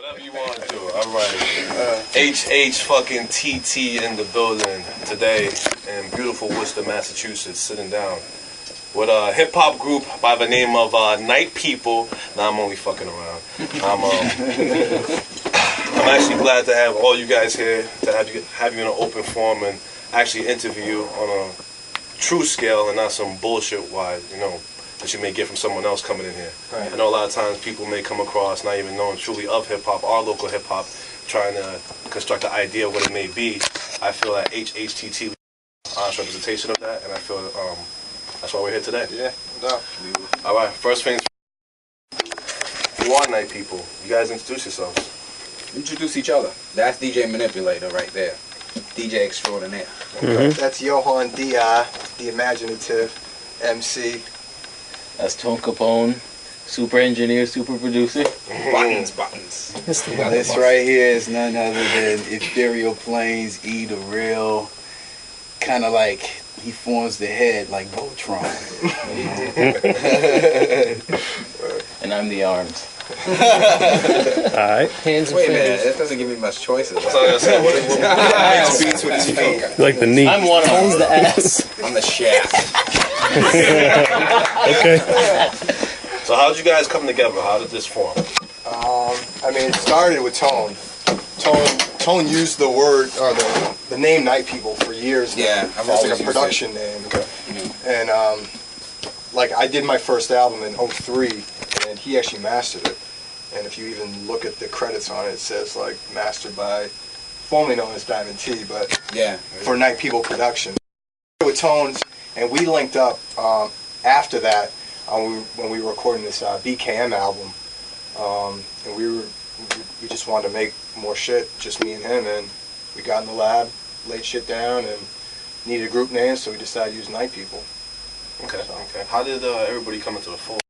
Whatever you want to do. All right. HHTT in the building today in beautiful Worcester, Massachusetts, sitting down with a hip-hop group by the name of Nite People. Now I'm only fucking around. I'm actually glad to have all you guys here, to have you in an open forum and actually interview you on a true scale and not some bullshit-wise, you know, that you may get from someone else coming in here. Right. I know a lot of times people may come across not even knowing truly of hip-hop, our local hip-hop, trying to construct an idea of what it may be. I feel that HHTT is an honest representation of that, and I feel that's why we're here today. Yeah, no doubt. All right, first things you are Nite People. You guys introduce yourselves. Introduce each other. That's DJ Manipulator right there. DJ Extraordinaire. Okay. That's Johan D.I., the imaginative MC. That's Tone Capone, super engineer, super producer. Buttons. This right here is none other than Ethereal Planes, E the Real. Kind of like he forms the head like Voltron. And I'm the arms. Alright. Hands and Wait a minute, that doesn't give me much choices. That's all I gotta say. What beats with his feet. Like the knee. I'm one of them. the ass. I'm the shaft. Okay. So how did you guys come together? How did this form? I mean, it started with Tone. Tone used the word, or the name Nite People for years now. Yeah, I've it's always like a production name. Okay. And like I did my first album in '03, and he actually mastered it. And if you even look at the credits on it, it says like mastered by, formerly known as Diamond T, but yeah, for Nite People production. With Tones, and we linked up after that when we were recording this BKM album, and we just wanted to make more shit, just me and him, and we got in the lab, laid shit down, and needed a group name, so we decided to use Nite People. Okay, okay. How did everybody come into the fold?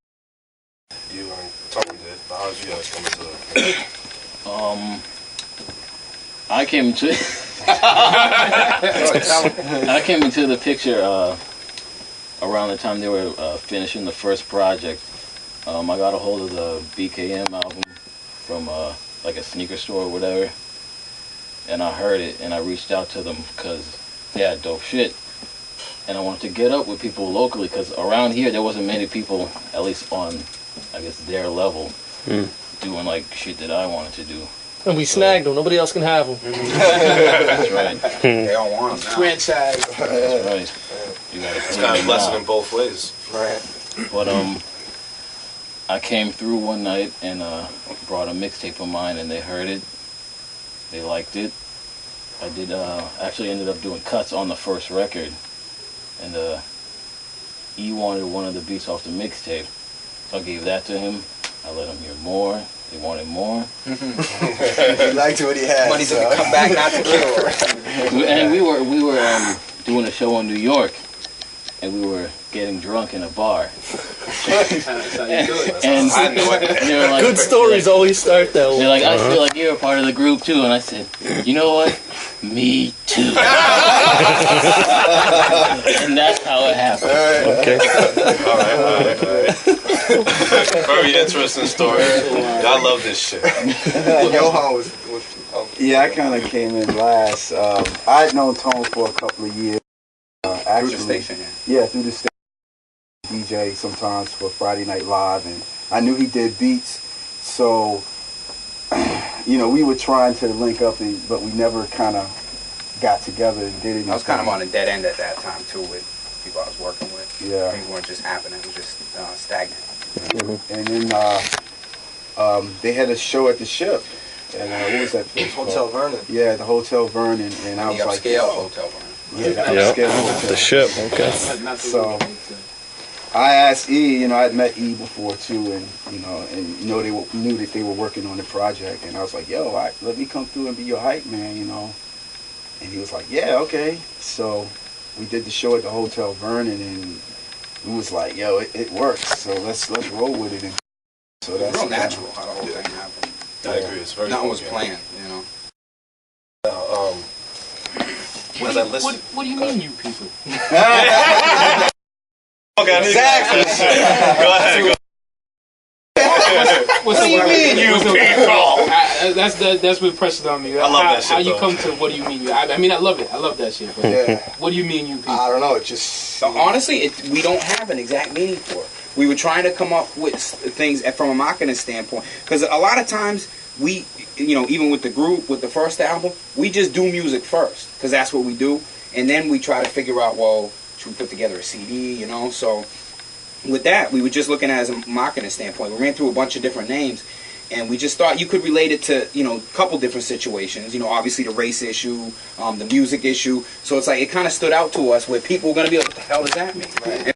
You and Tony did, but how did you guys come into the I came into the picture around the time they were finishing the first project. I got a hold of the BKM album from like a sneaker store or whatever, and I heard it, and I reached out to them because they had dope shit, and I wanted to get up with people locally because around here there wasn't many people, at least on, I guess, their level, doing like shit that I wanted to do. And we snagged them. Nobody else can have them. That's right. They all want them now. Franchise. That's right. You gotta It's kind of a blessing in both ways. Right. But I came through one night and brought a mixtape of mine, and they heard it. They liked it. I did actually ended up doing cuts on the first record, and E wanted one of the beats off the mixtape, so I gave that to him. I let him hear more. They wanted more. He liked what he had. Money's gonna come back not to kill. And we were doing a show in New York, and we were getting drunk in a bar. And they were like, Good stories always start that way. they're like, I feel like you're a part of the group too, and I said, you know what? Me too. And that's how it happened. Okay. All right. Very interesting story. I love this shit. Johan was Yeah, I kind of came in last. I'd known Tone for a couple of years. Actually, Through the station, yeah, through the station. DJ sometimes for Friday Night Live, and I knew he did beats, so you know we were trying to link up, but we never kind of got together and did anything. I was kind of on a dead end at that time too with people I was working with. Yeah. Things weren't just happening; it was just stagnant. And then they had a show at the Ship, and what was that place Hotel called? Vernon. Yeah, the Hotel Vernon, and I was The like, upscale Hotel Vernon. yeah, the upscale hotel. The Ship, okay. So I asked E, you know, I'd met E before too, and they knew that they were working on the project, and I was like, yo, let me come through and be your hype man, you know. And he was like, yeah, okay. So we did the show at the Hotel Vernon, and it was like, yo, it works. So let's roll with it. And so that's real natural how the whole thing happened. I agree. It's very Nothing was cool, planned, you know. What do you mean, you people? Okay, exactly. Go ahead. What do you mean, you people? That's what impresses on me. I love that shit, How you though. come to what do you mean you? I mean, I love it. I love that shit. But Yeah. what do you mean you people? I don't know. It just So honestly, we don't have an exact meaning for it. We were trying to come up with things from a marketing standpoint, because a lot of times we, even with the group, with the first album, we just do music first, because that's what we do, and then we try to figure out, well, should we put together a CD, So with that, we were just looking at it as a marketing standpoint. We ran through a bunch of different names, and we just thought you could relate it to, a couple different situations. Obviously the race issue, the music issue. So it's like it kind of stood out to us where people were going to be like, what the hell does that mean? Right.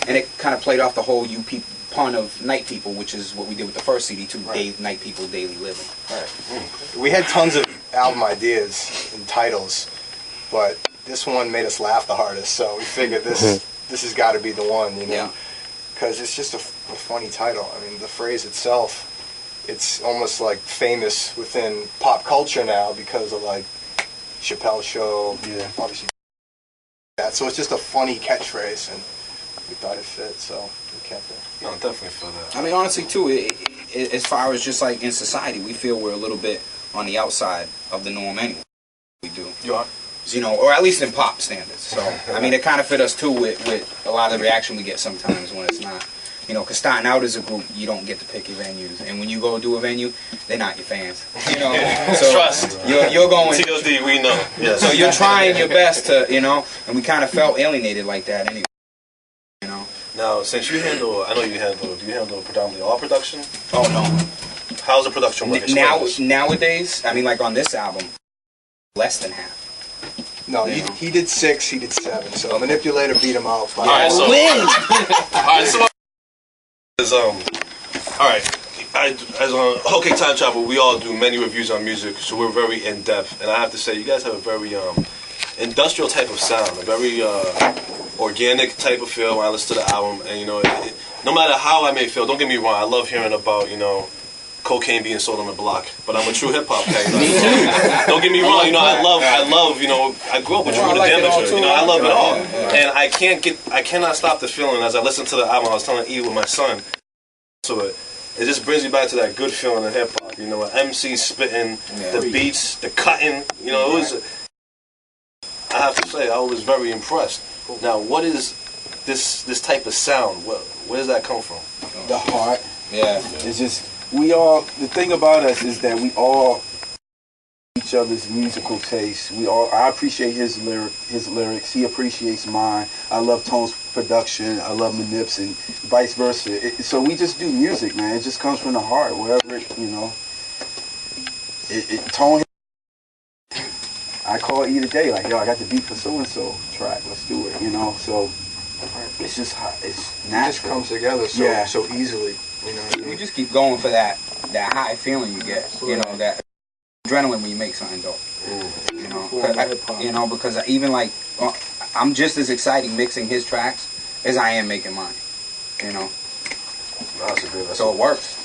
And it kind of played off the whole pun of Night People, which is what we did with the first CD too, Right. Night People, Daily Living. Right. We had tons of album ideas and titles, but this one made us laugh the hardest. So we figured this has got to be the one, Yeah. because it's just a funny title. I mean, the phrase itself, it's almost like famous within pop culture now because of like Chappelle's Show, obviously that. So it's just a funny catchphrase, and we thought it fit, so we kept it. No, definitely feel that. I mean, honestly too, as far as just like in society, we feel we're a little bit on the outside of the norm anyway. We do. You are? Or at least in pop standards. So, I mean, it kind of fit us too with a lot of the reaction we get sometimes when it's not. Because starting out as a group, you don't get to pick your venues. And when you go do a venue, they're not your fans. So Trust. You're going... T.o.d. we know. Yes. So you're trying your best to, and we kind of felt alienated like that anyway. Now, since do you handle predominantly all production? Oh, no. How's the production work? Nowadays, I mean, like on this album, less than half. No, he did 6, he did 7. So Manipulator beat him out. All right, so as on OK Time Travel, we all do many reviews on music, so we're very in depth. And I have to say, you guys have a very industrial type of sound, a very organic type of feel when I listen to the album. And no matter how I may feel, don't get me wrong, I love hearing about cocaine being sold on the block, but I'm a true hip hop guy. Don't get me wrong, I love, I grew up with True the Damager, I love it all, and I cannot stop the feeling as I listen to the album. I was telling E with my son, to it just brings me back to that good feeling in hip hop. An MC spitting, the beats, the cutting. It was. I have to say, I was very impressed. Now, what is this type of sound? Where does that come from? The heart. Yeah. It's just the thing about us is that we all each other's musical taste. I appreciate his lyrics. He appreciates mine. I love Tone's production. I love Manip's, and vice versa. So we just do music, man. It just comes from the heart, wherever Tone. I call E today, like, yo, I got the beat for so and so track. Let's do it, So it's just it's natural. It just comes together so easily. We just keep going for that high feeling you get, that adrenaline when you make something dope. Because even like I'm just as excited mixing his tracks as I am making mine. So it works.